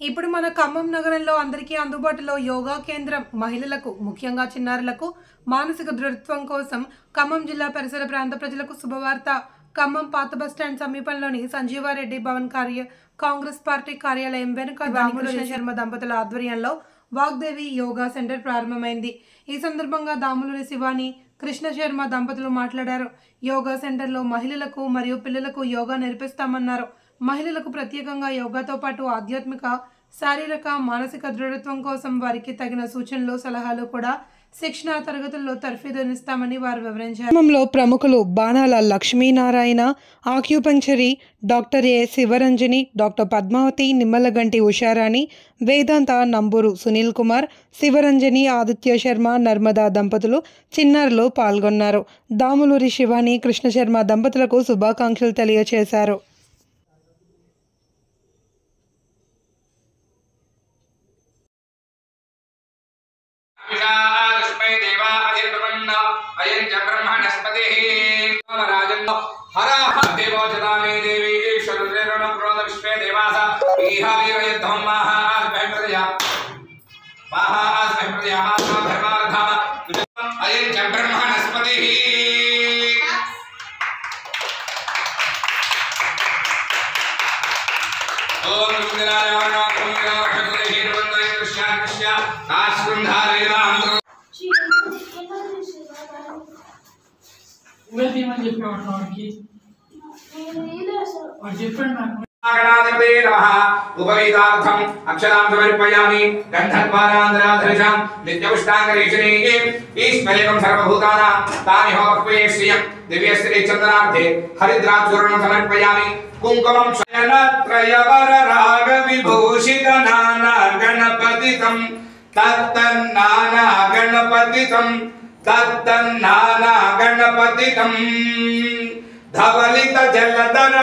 ఇప్పుడు మన ఖమ్మం నగరంలో అందరికీ అందుబాటులో యోగా కేంద్రం మహిళలకు ముఖ్యంగా చిన్నారులకు మానసిక దృఢత్వం కోసం ఖమ్మం జిల్లా పరిసర ప్రాంత ప్రజలకు శుభవార్త. ఖమ్మం పాత బస్టాండ్ సమీపంలోని సంజీవారెడ్డి భవన్ కాంగ్రెస్ పార్టీ కార్యాలయం వెనుక దాములూరి శర్మ దంపతుల ఆధ్వర్యంలో వాగ్దేవి యోగా సెంటర్ ప్రారంభమైంది. ఈ సందర్భంగా దాములూరి శివాని కృష్ణ శర్మ దంపతులు మాట్లాడారు. యోగా సెంటర్లో మహిళలకు మరియు పిల్లలకు యోగా నేర్పిస్తామన్నారు. మహిళలకు ప్రత్యేకంగా యోగాతో పాటు ఆధ్యాత్మిక, శారీరక, మానసిక దృఢత్వం కోసం వారికి తగిన సూచనలు, సలహాలు కూడా శిక్షణ తరగతుల్లో తర్ఫీదునిస్తామని వారు వివరించారు. క్రమంలో ప్రముఖులు Banala Lakshminarayana, acupuncture doctor A Sivaranjani, doctor Padmavathi, Nimmalaganti Usharani, Vedanta Namburu Sunil Kumar, Sivaranjani, Aditya Sharma, Narmada దంపతులు, చిన్నారులు పాల్గొన్నారు. దాములూరి శివాని, కృష్ణ శర్మ దంపతులకు శుభాకాంక్షలు తెలియజేశారు. उपवीतार्थम अक्षरां समर्पयामि गन्धद्वारान्तराधरिषां नित्यपुष्टाङ्गरीषणीं ईश्वरेकं सर्वभूतानां तानि होमक्वे श्रियं दिव्यश्रीचन्द्रार्थे हरिद्राचूर्णं समर्पयामि कुङ्कुमं शयनत्रयवरराग विभूषितनाना गणपतितं तत्तन्नाना गणपतितं तत्तन्नाना गणपतितं धवलित जलधर